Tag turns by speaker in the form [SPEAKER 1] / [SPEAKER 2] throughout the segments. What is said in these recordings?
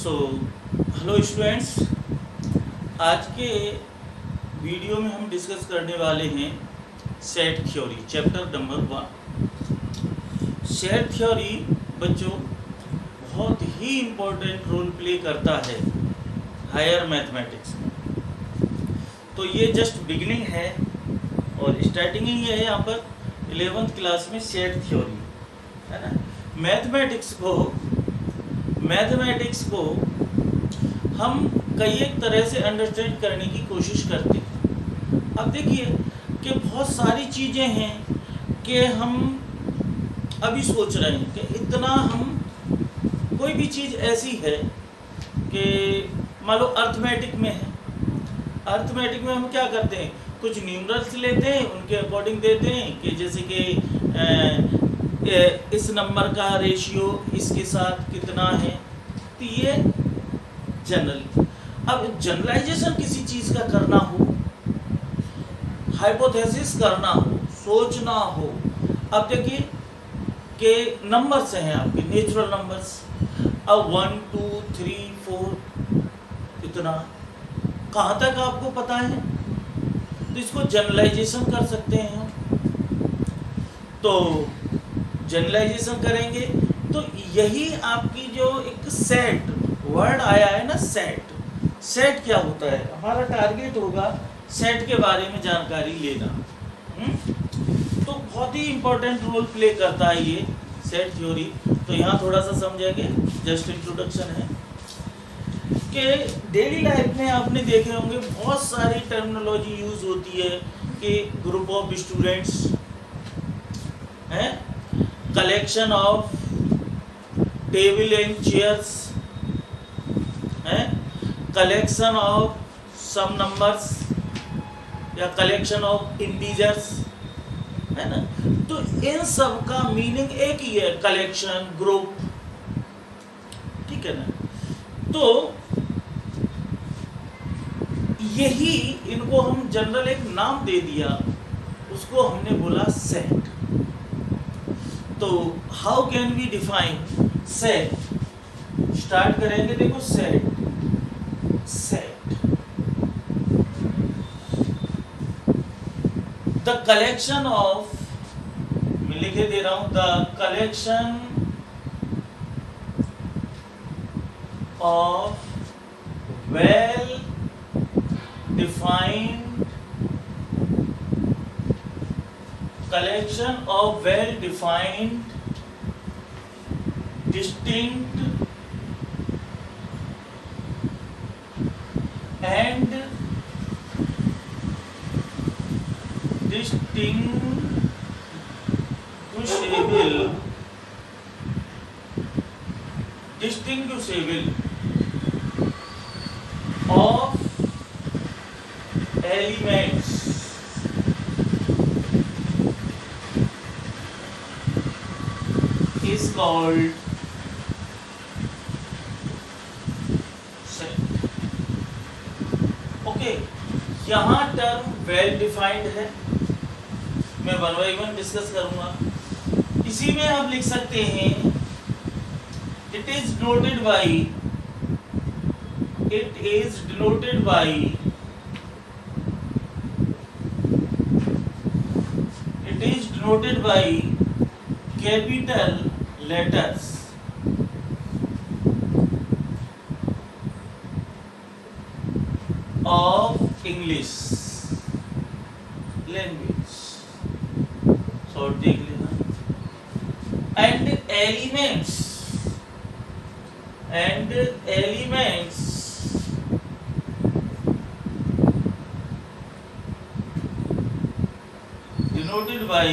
[SPEAKER 1] So hello students, आज के video में हम डिस्कस करने वाले हैं set theory, chapter number 1। Set theory बच्चों बहुत ही इम्पोर्टेंट रोल प्ले करता है हायर मैथमेटिक्स में। तो ये जस्ट बिगिनिंग है और स्टार्टिंग ही है यहाँ पर 11th क्लास में सेट थ्योरी, है ना। मैथमेटिक्स को हम कई एक तरह से अंडरस्टैंड करने की कोशिश करते हैं। अब देखिए कि बहुत सारी चीज़ें हैं कि हम अभी सोच रहे हैं कि इतना हम कोई भी चीज़ ऐसी है कि मान लो अर्थमेटिक में है। अर्थमेटिक में हम क्या करते हैं, कुछ न्यूमरल्स लेते हैं, उनके अकॉर्डिंग देते हैं कि जैसे कि इस नंबर का रेशियो इसके साथ कितना है। तो ये जनरल। अब जनरलाइजेशन किसी चीज़ का करना हो, हाइपोथेसिस करना हो, सोचना हो। अब देखिए कि नंबर्स हैं आपके नेचुरल नंबर्स। अब 1 2 3 4 इतना कहाँ तक आपको पता है, तो इसको जनरलाइजेशन कर सकते हैं हम। तो जनरलाइजेशन करेंगे तो यही आपकी जो एक सेट वर्ड आया है ना, सेट क्या होता है, हमारा टारगेट होगा सेट के बारे में जानकारी लेना। तो बहुत ही इंपॉर्टेंट रोल प्ले करता है ये सेट थ्योरी। तो यहाँ थोड़ा सा समझेंगे, जस्ट इंट्रोडक्शन है कि डेली लाइफ में आपने देखे होंगे बहुत सारी टर्मिनोलॉजी यूज होती है कि ग्रुप ऑफ स्टूडेंट्स हैं, collection of table and chairs हैं, कलेक्शन ऑफ सम नंबर्स या कलेक्शन ऑफ इंटीजर्स, है ना। तो इन सब का मीनिंग एक ही है, कलेक्शन, ग्रुप, ठीक है ना। तो यही इनको हम जनरल एक नाम दे दिया, उसको हमने बोला सेट। तो how can we define set, start करेंगे। देखो सेट द कलेक्शन ऑफ, मैं लिखे दे रहा हूं, the collection of well defined collection of well defined distinct and distinguishable of elements is called set. Okay, यहाँ टर्म वेल डिफाइंड है, मैं one by one discuss करूंगा। इसी में आप लिख सकते हैं it is denoted by capital letters of English language, short देख लेना, and elements denoted by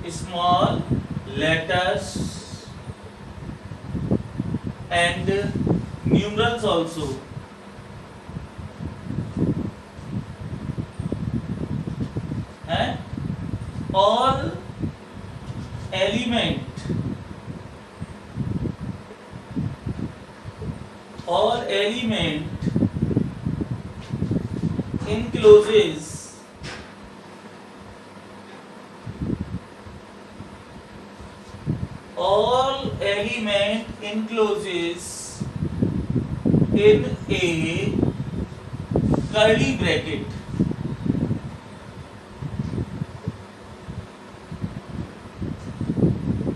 [SPEAKER 1] small letters and numerals also, है। all element encloses all element encloses in a curly bracket.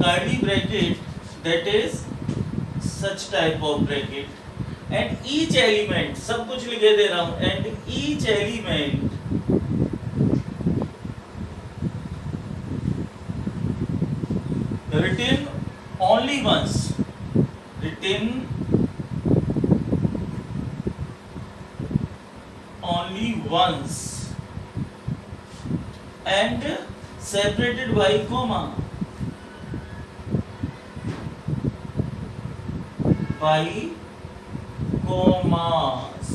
[SPEAKER 1] Curly bracket, that is such type of bracket, and each element, सब कुछ लिखे दे रहा हूं, and each element written only once, written only once, and separated by comma, by commas.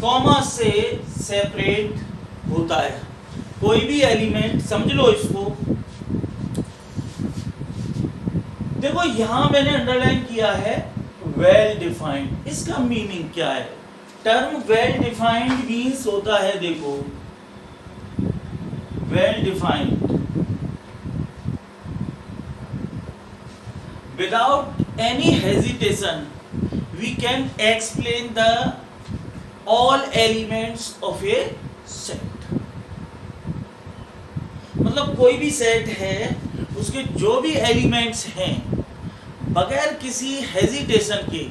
[SPEAKER 1] Comma से separate होता है कोई भी एलिमेंट, समझ लो इसको। देखो यहां मैंने अंडरलाइन किया है वेल डिफाइंड। इसका मीनिंग क्या है? टर्म वेल डिफाइंड मीन्स होता है, देखो well defined without any hesitation we can explain the all elements of a set। मतलब कोई भी सेट है, उसके जो भी एलिमेंट्स हैं, बगैर किसी हेजिटेशन के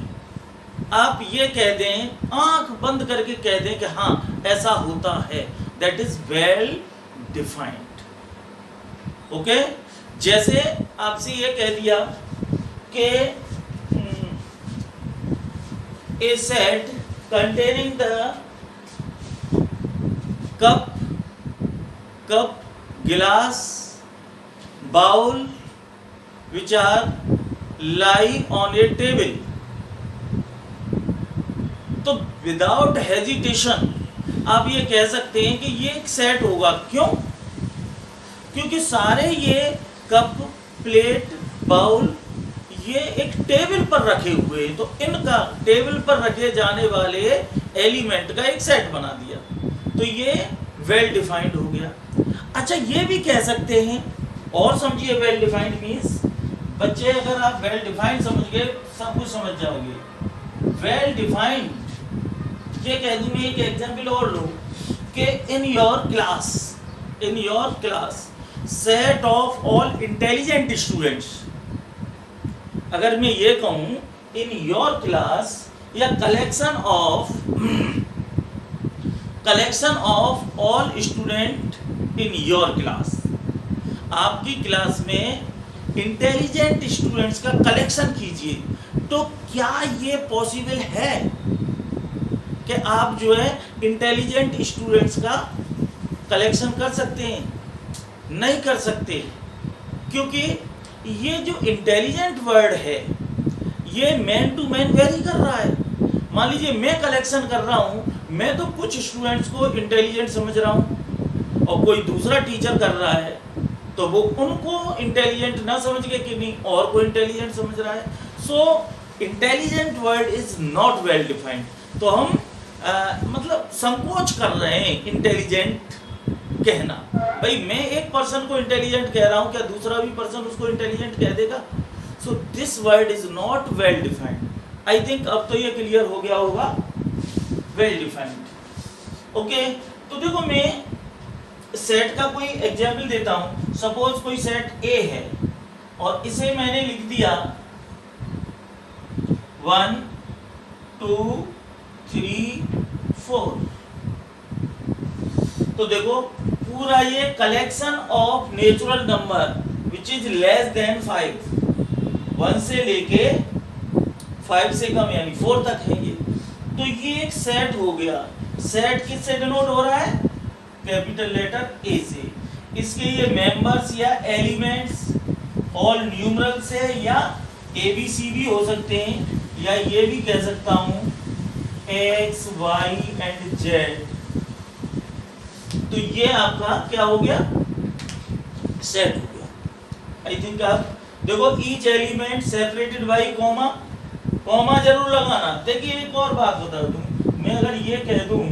[SPEAKER 1] आप ये कह दें, आंख बंद करके कह दें कि हाँ ऐसा होता है, that is well defined. Okay, जैसे आपसे ये कह दिया कि a set containing the cup, glass, bowl which are lying on a table, तो विदाउट हेजिटेशन आप ये कह सकते हैं कि ये एक सेट होगा। क्यों? क्योंकि सारे ये कप, प्लेट, बाउल ये एक टेबल पर रखे हुए, तो इनका टेबल पर रखे जाने वाले एलिमेंट का एक सेट बना दिया, तो ये वेल डिफाइंड हो गया। अच्छा, ये भी कह सकते हैं, और समझिए वेल डिफाइंड मीन्स, बच्चे अगर आप वेल डिफाइंड समझ गए सब कुछ समझ जाओगे। वेल डिफाइंड ये कह दूं, मैं एक एग्जाम्पल और लो कि in your class set of all intelligent students. अगर मैं ये कहूं इन योर क्लास, या collection of all student in your class, आपकी क्लास में इंटेलिजेंट स्टूडेंट्स का कलेक्शन कीजिए, तो क्या ये पॉसिबल है कि आप जो है इंटेलिजेंट स्टूडेंट्स का कलेक्शन कर सकते हैं? नहीं कर सकते, क्योंकि ये जो इंटेलिजेंट वर्ड है ये मैन टू मैन वेरी कर रहा है। मान लीजिए मैं कलेक्शन कर रहा हूँ, मैं तो कुछ स्टूडेंट्स को इंटेलिजेंट समझ रहा हूँ और कोई दूसरा टीचर कर रहा है तो वो उनको इंटेलिजेंट ना समझ के कि नहीं और कोई इंटेलिजेंट समझ रहा है। So intelligent word is not well defined. तो हम मतलब संकोच कर रहे हैं इंटेलिजेंट कहना। भाई मैं एक पर्सन को इंटेलिजेंट कह रहा हूं, क्या दूसरा भी पर्सन उसको इंटेलिजेंट कह देगा? So this word is not well defined. I think अब तो ये क्लियर हो गया होगा, वेल डिफाइंड। ओके, तो देखो मैं सेट का कोई एग्जाम्पल देता हूं। सपोज कोई सेट ए है और इसे मैंने लिख दिया 1 2 3 4। तो देखो पूरा ये collection of natural number which is less than 5, 1 से लेके 5 से कम यानी 4 तक है ये। तो ये एक सेट हो गया। सेट किससे डिनोट हो रहा है? कैपिटल लेटर ए से। इसके ये मेंबर्स या एलिमेंट्स ऑल न्यूमरल से या ABC भी हो सकते हैं, या ये भी कह सकता हूं X, Y एंड Z। तो ये आपका क्या हो गया? सेट हो गया। आई थिंक आप देखो each element separated by comma, comma जरूर लगाना। देखिए एक और बात बता दूं, मैं अगर ये कह दूं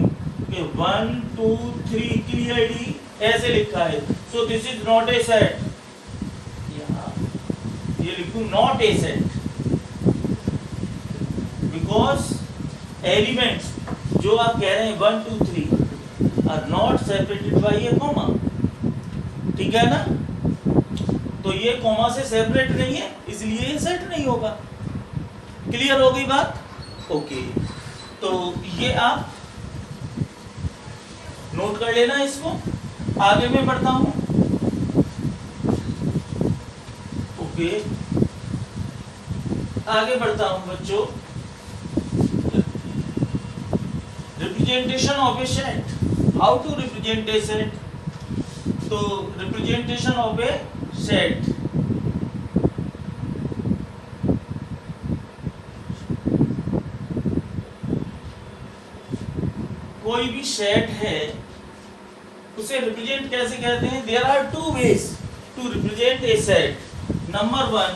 [SPEAKER 1] कि 1 2 3 क्लियरली ऐसे लिखा है, so this is not a set. यहाँ ये लिखूं not a set, because elements जो आप कह रहे हैं 1 2 3 are not separated by a comma, ठीक है ना। तो ये कॉमा से सेपरेट नहीं है, इसलिए ये सेट नहीं होगा। क्लियर हो गई बात? ओके, तो ये आप नोट कर लेना इसको। आगे मैं बढ़ता हूं। ओके, आगे बढ़ता हूं बच्चों। Representation of a set, how to represent a set. तो रिप्रेजेंटेशन ऑफ ए सेट, कोई भी सेट है उसे रिप्रेजेंट कैसे कहते हैं? There are two ways to represent a set. Number 1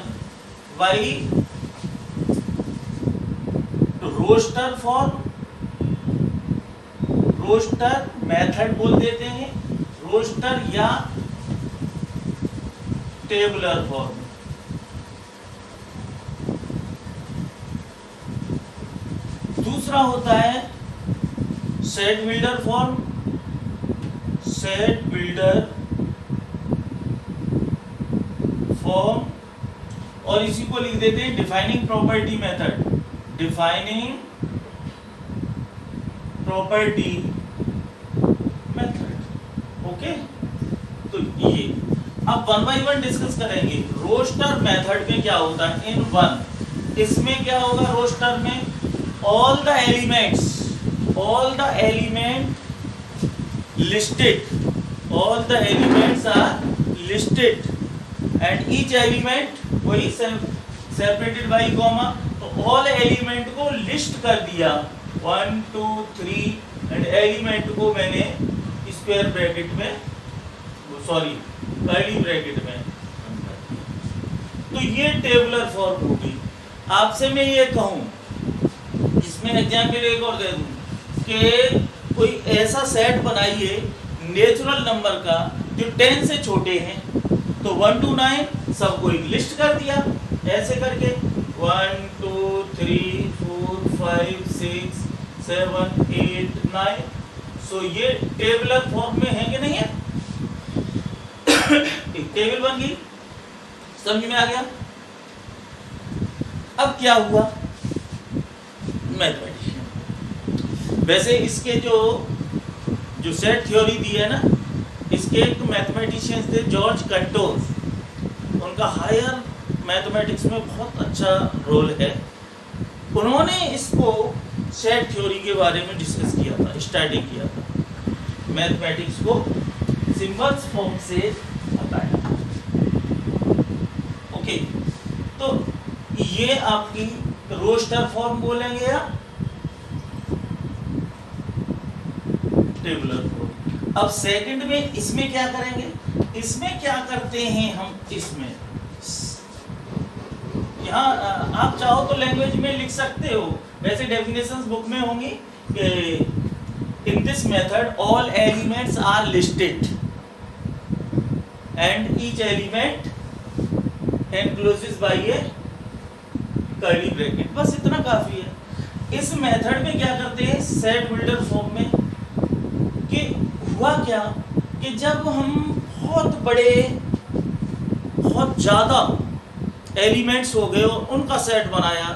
[SPEAKER 1] by roster form, roster method बोल देते हैं, रोस्टर या टेबुलर फॉर्म। दूसरा होता है set builder form, set builder form, और इसी को लिख देते हैं defining property method, defining property method. Okay, तो ये अब 1 बाई 1 डिस्कस करेंगे। रोस्टर मेथड में क्या होता है? इन 1 इसमें क्या होगा? रोस्टर में all the elements listed, all the elements are listed and each element वही separated by comma, तो all element को list कर दिया 1 2 3 and element को मैंने स्क्वायर ब्रैकेट में, सॉरी कर्ली ब्रैकेट में। तो ये टेबुलर फॉर्म होगी। आपसे मैं ये कहूं, इसमें एग्जाम्पल एक और दे दूं कि कोई ऐसा सेट बनाइए नेचुरल नंबर का जो 10 से छोटे हैं, तो 1 to 9 सबको एक लिस्ट कर दिया ऐसे करके 1 2 3 4 5 6 7 8 9। सो ये टेबुलर फॉर्म में है कि नहीं है? एक टेबल बन गई, समझ में आ गया? अब क्या हुआ? मैथमेटिशियन, वैसे इसके जो सेट थ्योरी दी है ना, इसके एक मैथमेटिशियंस थे जॉर्ज कंटोर, उनका हायर मैथमेटिक्स में बहुत अच्छा रोल है। उन्होंने इसको सेट थ्योरी के बारे में डिस्कस किया था, स्टडी किया था, मैथमेटिक्स को सिंबल्स फॉर्म से बताया। ओके, तो ये आपकी रोस्टर फॉर्म बोलेंगे या टेबुलर फॉर्म। अब सेकंड में इसमें क्या करेंगे? इसमें क्या करते हैं हम? इसमें यहाँ आप चाहो तो लैंग्वेज में लिख सकते हो, वैसे डेफिनेशंस बुक में होंगी कि in this method all elements are listed and each element encloses by a curly bracket. बस इतना काफी है। इस मेथड में क्या करते हैं सेट बिल्डर फॉर्म में, कि हुआ क्या कि जब हम बहुत बड़े, बहुत ज्यादा एलिमेंट्स हो गए और उनका सेट बनाया,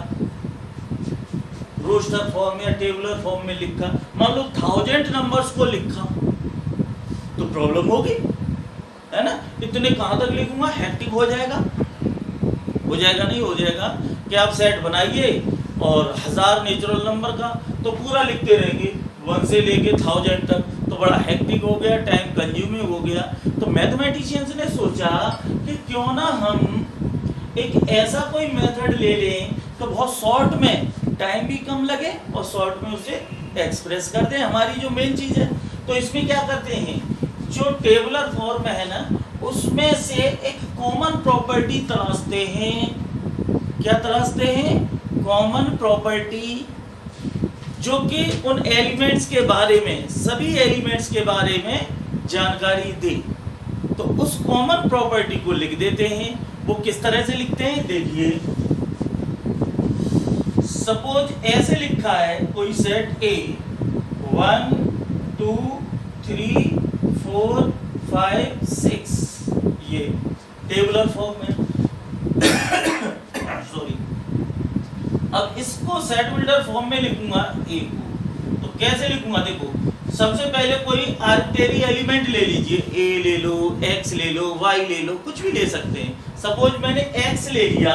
[SPEAKER 1] रोस्टर फॉर्म या टेबुलर फॉर्म में लिखा, मान लो 1000 नंबर्स को लिखा, तो प्रॉब्लम होगी, है ना? इतने कहां तक लिखूंगा? हेक्टिक हो जाएगा। हो जाएगा नहीं हो जाएगा कि आप सेट बनाइए और 1000 नेचुरल नंबर का तो पूरा लिखते रहेंगे 1 से लेके 1000 तक, तो बड़ा हेक्टिक हो गया, टाइम कंज्यूमिंग हो गया। तो मैथमेटिशियंस ने सोचा कि क्यों ना हम एक ऐसा कोई मेथड ले लें तो बहुत शॉर्ट में, टाइम भी कम लगे और शॉर्ट में उसे एक्सप्रेस कर दें, हमारी जो मेन चीज़ है। तो इसमें क्या करते हैं, जो टेबुलर फॉर्म है ना, उसमें से एक कॉमन प्रॉपर्टी तलाशते हैं। क्या तलाशते हैं? कॉमन प्रॉपर्टी, जो कि उन एलिमेंट्स के बारे में, सभी एलिमेंट्स के बारे में जानकारी दे। तो उस कॉमन प्रॉपर्टी को लिख देते हैं वो किस तरह से लिखते हैं देखिए, सपोज ऐसे लिखा है कोई सेट ए 1 2 3 4 5 6, ये टेबुलर फॉर्म में सॉरी। अब इसको सेट बिल्डर फॉर्म में लिखूंगा ए को, तो कैसे लिखूंगा देखो, सबसे पहले कोई आर्बिट्रेरी एलिमेंट ले लीजिए, ए ले लो, एक्स ले लो, वाई ले लो, कुछ भी ले सकते हैं। सपोज मैंने एक्स ले लिया,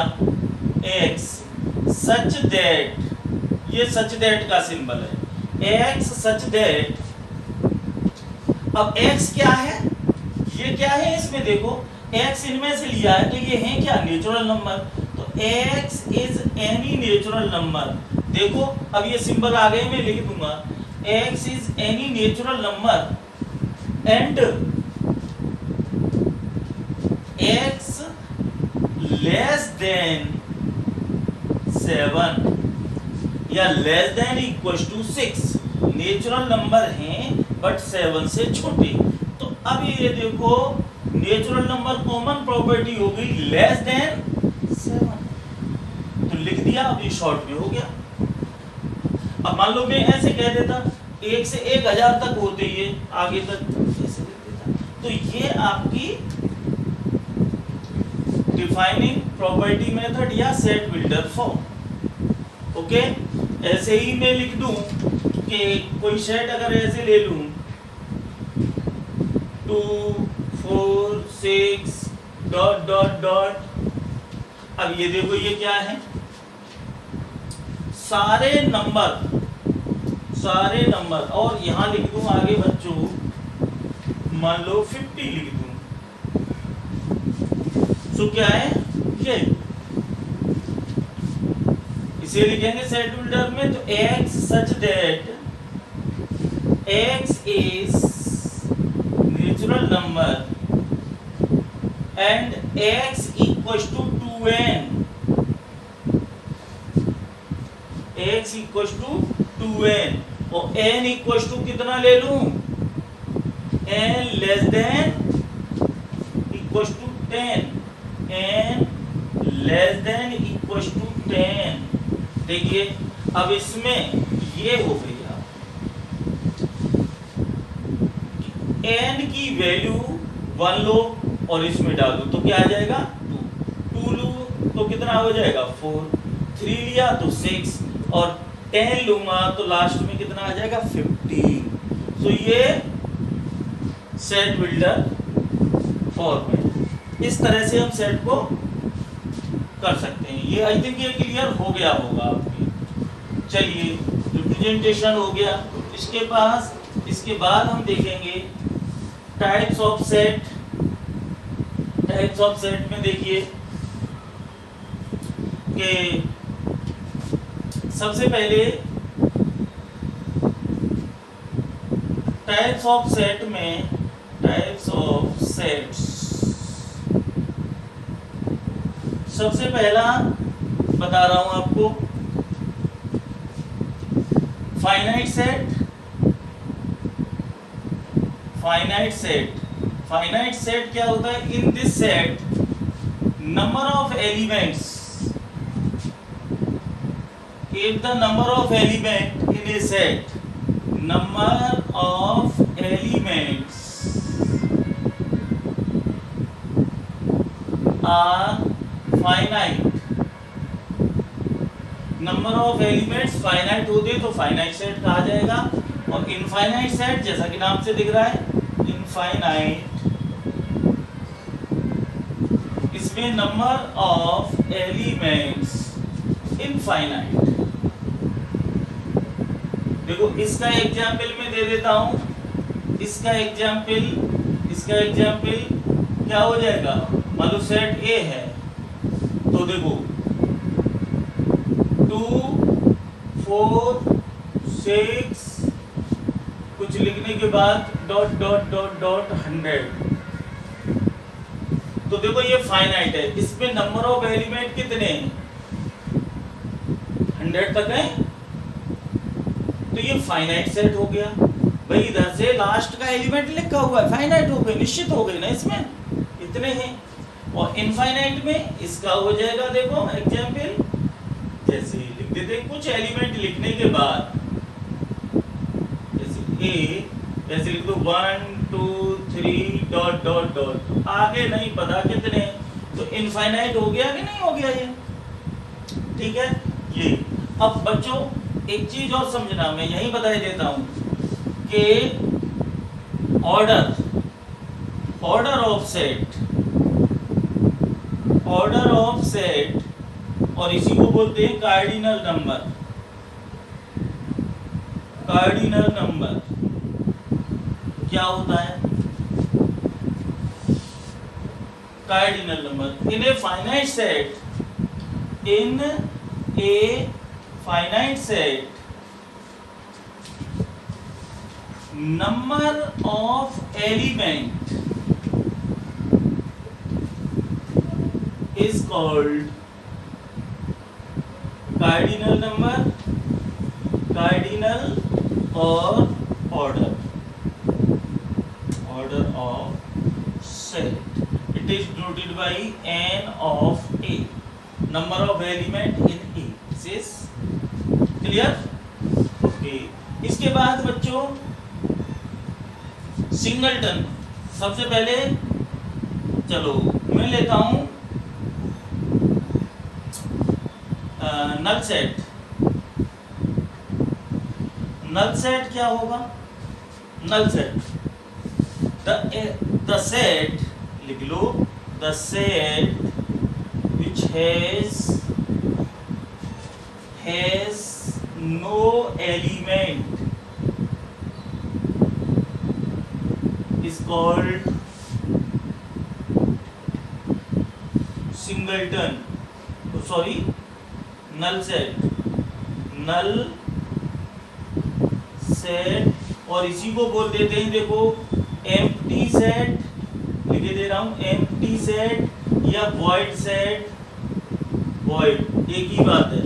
[SPEAKER 1] एक्स सच दैट, ये सच दैट का सिंबल है, एक्स सच दैट। अब एक्स क्या है, ये क्या है इसमें देखो, एक्स इनमें से लिया है तो ये है क्या, नेचुरल नंबर। तो x is any natural number. देखो अब ये सिंबल आ गए, मैं लिख दूंगा x is any natural number and x less than 7 या less than equals to 6 natural number हैं बट 7 से छोटे। तो अब ये देखो नेचुरल नंबर कॉमन प्रॉपर्टी हो गई लेस देन 7, तो लिख दिया, अब ये शॉर्ट में हो गया। अब मान लो मैं ऐसे कह देता 1 से 1000 तक होते ये आगे तक ऐसे लिख देता, तो ये आपकी डिफाइनिंग प्रॉपर्टी मेथड या सेट बिल्डर फॉर्म। ओके, ऐसे ही मैं लिख दूं कि कोई सेट अगर ऐसे ले लूं 2 4 6 डॉट डॉट डॉट। अब ये देखो ये क्या है, सारे नंबर और यहां लिख दूं आगे बच्चों, मान लो 50 लिख दूं, तो क्या है ये, इसे लिखेंगे सेट बिल्डर में। तो x such that x is natural number and x equals to 2n, x equals to 2n और n इक्वल्स टू कितना ले लूं, n less than equals to 10, n less than equals to 10। देखिए अब इसमें ये हो गया, n की वैल्यू 1 लो और इसमें डालो तो क्या आ जाएगा 2 लो तो कितना हो जाएगा 4, 3 लिया तो 6 और 10 लूंगा तो लास्ट में कितना आ जाएगा 15। तो ये सेट बिल्डर फॉर्म है, इस तरह से हम सेट को कर सकते हैं। ये आई थिंक ये क्लियर हो गया होगा आपके। चलिए रिप्रेजेंटेशन हो गया, इसके बाद हम देखेंगे types of set. Types of set में देखिए कि सबसे पहले टाइप्स ऑफ सेट में, टाइप्स ऑफ सेट्स, सबसे पहला बता रहा हूं आपको finite set. Finite set, finite set क्या होता है, in this set number of elements, if the number of element in a set, number of elements are finite, number of elements finite होते तो फाइनाइट सेट कहा जाएगा। और infinite set जैसा कि नाम से दिख रहा है इनफाइनाइट, इसमें नंबर ऑफ एलिमेंट्स इनफाइनाइट। देखो इसका एग्जाम्पल मैं दे देता हूं, इसका एग्जाम्पल क्या हो जाएगा, मान लो सेट ए है तो देखो 2 4 6 कुछ लिखने के बाद डॉट डॉट डॉट डॉट 100। तो देखो ये फाइनाइट है, इसमें नंबर ऑफ एलिमेंट कितने हैं 100 तक है, तो ये फाइनाइट सेट हो गया। भाई इधर से लास्ट का एलिमेंट लिखा हुआ है, फाइनाइट हो गए, निश्चित हो गए ना, इसमें इतने हैं। और इनफाइनाइट में इसका हो जाएगा, देखो एग्जाम्पल जैसे लिख देते हैं कुछ एलिमेंट लिखने के बाद, जैसे ए जैसे लिख दो 1 2 3 डॉट डॉट डॉट, आगे नहीं पता कितने, तो इनफाइनाइट हो गया कि नहीं हो गया ये, ठीक है ये। अब बच्चों एक चीज और समझना, मैं यही बता देता हूं कि ऑर्डर ऑफ सेट और इसी को बोलते हैं कार्डिनल नंबर। क्या होता है cardinal number? In a finite set number of element is called cardinal number, cardinal or order of set. It is denoted by n of a, number of element in a. This is clear? Okay. इसके बाद बच्चों singleton, सबसे पहले चलो मैं लेता हूं null set क्या होगा? नल सेट द सेट लिख लो, the set which has no element is called singleton, sorry null set और इसी को बोल देते हैं, देखो एम्प्टी सेट लिख दे रहा हूं, एम्प्टी सेट या वॉइड सेट, वॉइड एक ही बात है।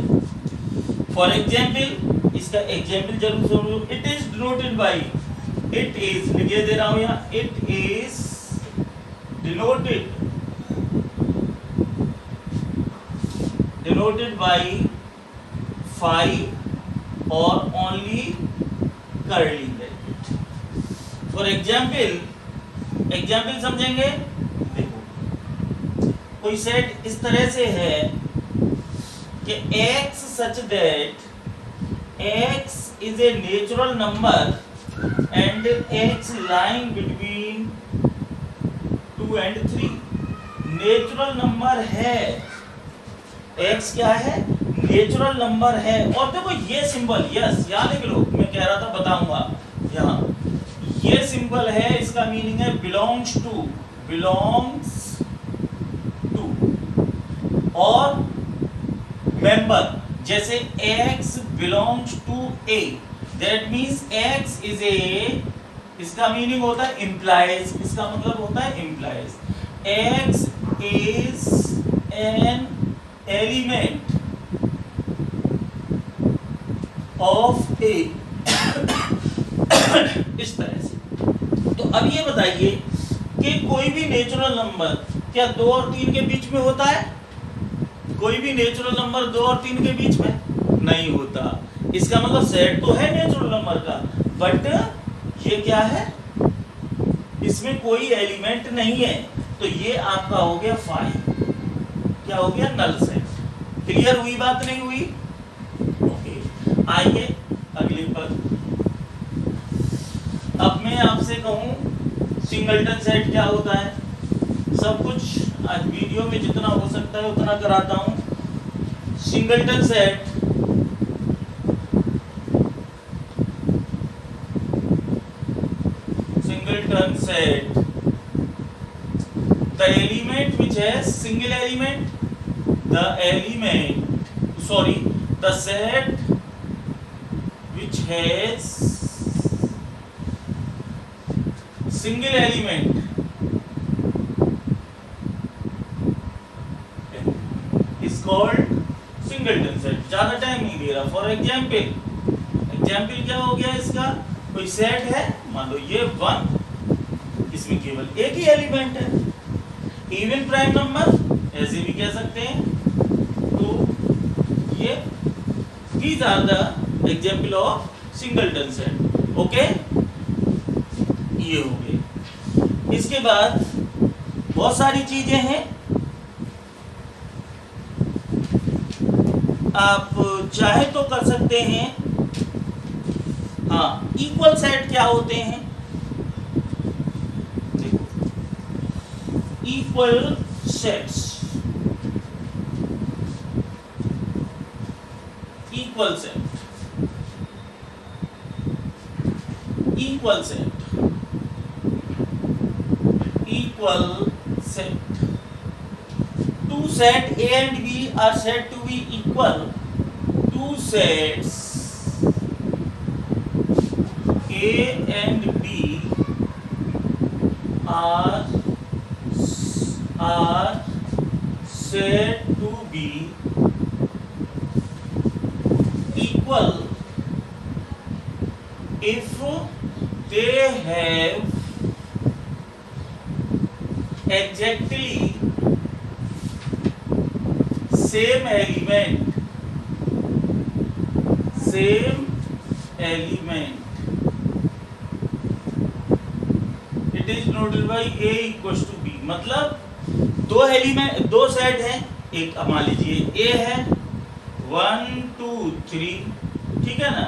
[SPEAKER 1] फॉर एग्जाम्पल, इसका एग्जाम्पल जरूर समझो, it is denoted by, it is लिखे दे रहा हूं यहाँ, इट इज डिनोटेड बाई 5 और only curly bracket. For example समझेंगे, देखो कोई सेट इस तरह से है कि x such that x is a natural number and x lying between 2 and 3 natural number है, x क्या है? नेचुरल नंबर है। और देखो ये सिंबल, यस यहाँ लिख लो, मैं कह रहा था बताऊंगा, यहाँ ये सिंबल है, इसका मीनिंग है बिलोंग्स टू, और मेंबर, जैसे x belongs to a, that means x is a, इसका मीनिंग होता है इम्प्लाइज, इसका मतलब होता है implies, x is an element of a, इस तरह से। तो अब ये बताइए कि कोई भी नेचुरल नंबर क्या 2 और 3 के बीच में होता है? कोई भी नेचुरल नंबर 2 और 3 के बीच में नहीं होता। इसका मतलब सेट तो है नेचुरल नंबर का, बट ये क्या है, इसमें कोई एलिमेंट नहीं है, तो ये आपका हो गया 5, क्या हो गया? Null set. क्लियर हुई बात, नहीं हुई? ओके, आइए अगले पर। अब मैं आपसे कहूं सिंगलटन सेट क्या होता है, सब कुछ आज वीडियो में जितना हो सकता है उतना कराता हूं। Singleton set the element which has single element, the set which has single element is called singleton set। ज्यादा टाइम नहीं दे रहा। फॉर एग्जाम्पल क्या हो गया इसका, कोई सेट है, मान लो ये 1, इसमें केवल एक ही एलिमेंट है, इवन प्राइम नंबर ऐसे भी कह सकते हैं। तो ये these are the example of singleton set. Okay, ये हो गए। इसके बाद बहुत सारी चीजें हैं, आप चाहे तो कर सकते हैं। हाँ, इक्वल सेट क्या होते हैं, देखो equal sets, equal set, equal set, equal set. Two set A and B are said to be equal. Two sets A and B are said to be equal if they have exactly same element, same element. It is denoted by A equals to B। मतलब दो element, दो set हैं, एक मान लीजिए A है 1 2 3, ठीक है ना।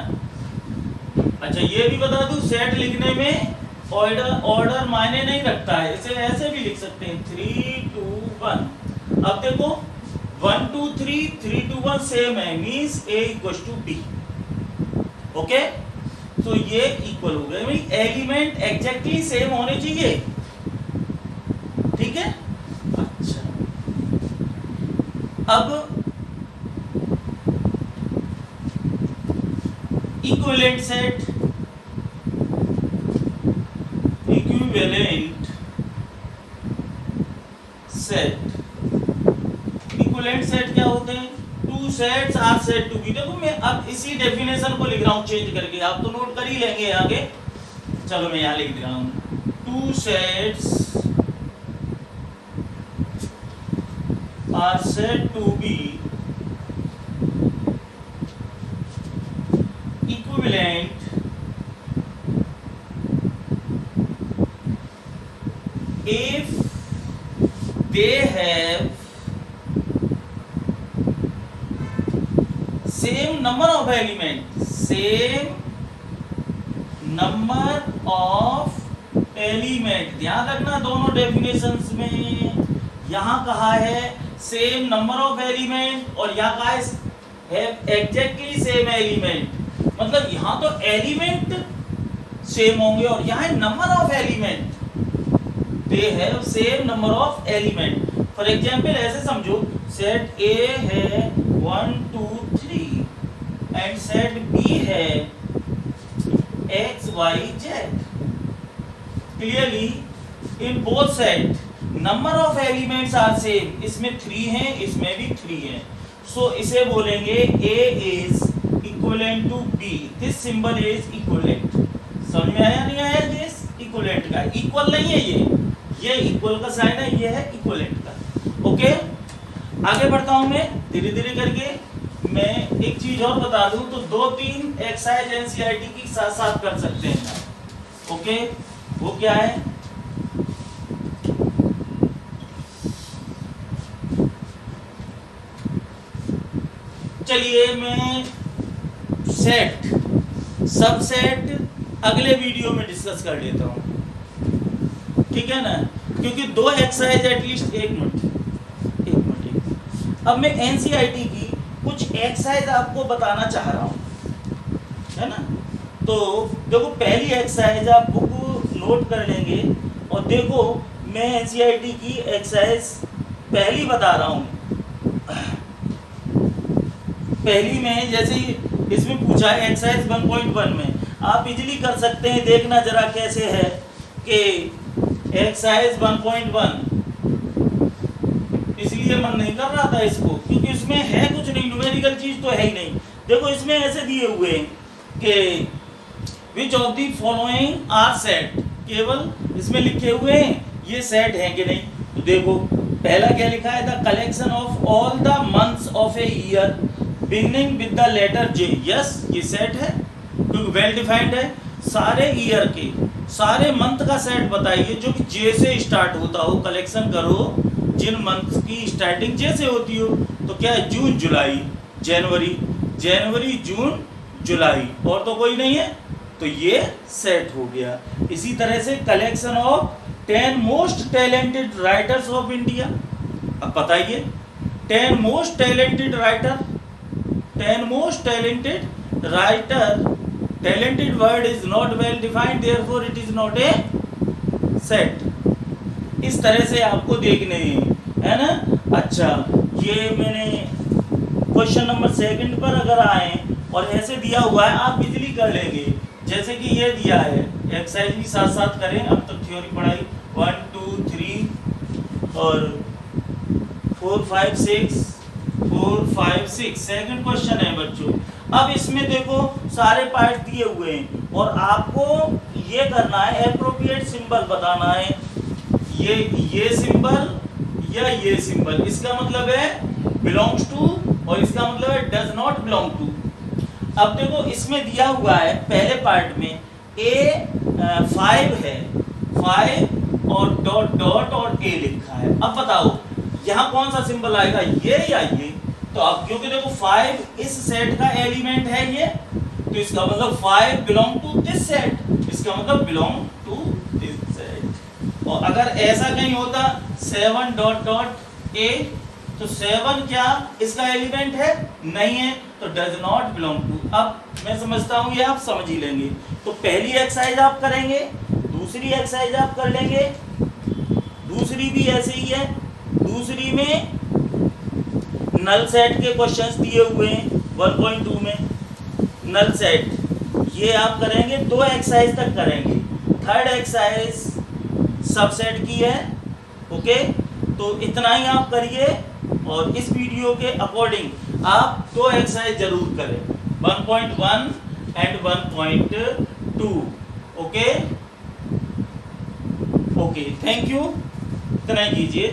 [SPEAKER 1] अच्छा, ये भी बता दूं, सेट लिखने में ऑर्डर मायने नहीं रखता है, इसे ऐसे भी लिख सकते हैं 3 2 1। अब देखो 1 2 3 3 2 1 सेम है, means A equal to B। Okay, तो ये इक्वल हो गए, एलिमेंट एग्जैक्टली सेम होने चाहिए, ठीक है। अच्छा, अब equivalent set, equivalent set, equivalent set क्या होते हैं, two sets are said to be. देखो मैं अब इसी डेफिनेशन को लिख रहा हूं चेंज करके, आप तो नोट कर ही लेंगे आगे। चलो मैं यहां लिख रहा हूं, two sets are said to be equivalent if they have same number of element, same number of element। ध्यान रखना दोनों डेफिनेशंस में, यहां कहा है सेम नंबर ऑफ एलिमेंट और यहां कहा है एग्जैक्टली सेम एलिमेंट। मतलब यहां तो एलिमेंट सेम होंगे और यहां number of element, they have same number of element। For example ऐसे समझो, सेट A है 1 2 3 एंड सेट B है x y z। Clearly in both set number of elements are same, इसमें 3 है, इसमें भी 3 है। सो इसे बोलेंगे A is equivalent to B, this symbol is equivalent. समझ में आया नहीं आया, ये इक्विवेलेंट का, इक्वल नहीं है ये इक्वल का साइन है, ये है इक्विवेलेंट का। ओके, आगे बढ़ता हूं मैं धीरे धीरे करके। मैं एक चीज और बता दूं तो 2-3 एक्सरसाइज एनसीईआरटी की साथ साथ कर सकते हैं। ओके, वो क्या है, चलिए मैं सेट सबसेट अगले वीडियो में डिस्कस कर लेता हूं, ठीक है ना, क्योंकि 2 एक्सरसाइज एटलीस्ट। एक मिनट। अब मैं एनसीईआरटी की कुछ एक्सरसाइज आपको बताना चाह रहा हूं, है ना। तो देखो पहली एक्सरसाइज आप बुक नोट कर लेंगे और देखो मैं एनसीईआरटी की एक्सरसाइज पहली बता रहा हूं। पहली में जैसे इसमें पूछा है एक्सरसाइज 1.1 में, आप इजीली कर सकते हैं। देखना जरा कैसे है कि एक्सरसाइज 1.1, इसलिए मन नहीं कर रहा था इसको, क्योंकि इसमें है कुछ नहीं, न्यूमेरिकल चीज तो है ही नहीं। देखो इसमें ऐसे दिए हुए हैं कि which of the following are set, केवल इसमें लिखे हुए हैं ये सेट है कि नहीं। तो देखो पहला क्या लिखा है, the collection of all the months of a year beginning with the letter J. Yes, ये सेट है क्योंकि वेल डिफाइंड है। सारे ईयर के सारे मंथ का सेट बताइए जो कि जे से स्टार्ट होता हो। कलेक्शन करो जिन मंथ की स्टार्टिंग जे से होती हो। तो क्या है, जून जुलाई जनवरी, जनवरी जून जुलाई, और तो कोई नहीं है, तो ये सेट हो गया। इसी तरह से collection of 10 most talented writers of India. अब बताइए 10 most talented writer, 10 most talented writer, talented word is not well defined therefore it is not a set. इस तरह से आपको देखने है ना। अच्छा, ये मैंने क्वेश्चन नंबर 2 पर अगर आए और ऐसे दिया हुआ है आप इजीली कर लेंगे। जैसे कि ये दिया है, एक्सरसाइज भी साथ साथ करें। अब तक थ्योरी पढ़ाई 1 2 3 और 4 5 6 4 5 6 सेकंड क्वेश्चन है बच्चों। अब इसमें देखो सारे पार्ट दिए हुए हैं और आपको ये करना है, एप्रोप्रिएट सिंबल बताना है। ये सिंबल या ये सिंबल, इसका मतलब है बिलोंग्स टू और इसका मतलब है डज नॉट बिलोंग टू। अब देखो इसमें दिया हुआ है पहले पार्ट में A5 है, 5 और डॉट डॉट और A लिखा है। अब बताओ यहाँ कौन सा सिंबल आएगा, ये या ये। तो अब क्योंकि देखो 5 इस सेट का एलिमेंट है ये, तो इसका मतलब 5 बिलोंग टू दिस सेट, इसका मतलब बिलोंग टू दिस सेट। और अगर ऐसा कहीं होता 7 डॉट डॉट A, तो 7 क्या इसका एलिमेंट है, नहीं है, तो डज नॉट बिलोंग टू। अब मैं समझता हूँ ये आप समझ ही लेंगे। तो पहली एक्सरसाइज आप करेंगे, दूसरी एक्सरसाइज आप कर लेंगे, दूसरी भी ऐसे ही है। दूसरी में नल सेट के क्वेश्चंस दिए हुए हैं 1.2 में, नल सेट ये आप करेंगे, 2 एक्सरसाइज तक करेंगे। थर्ड एक्सरसाइज सबसेट की है। ओके, तो इतना ही आप करिए और इस वीडियो के अकॉर्डिंग आप 2 एक्सरसाइज जरूर करें, 1.1 एंड 1.2। ओके, थैंक यू, इतना ही कीजिए।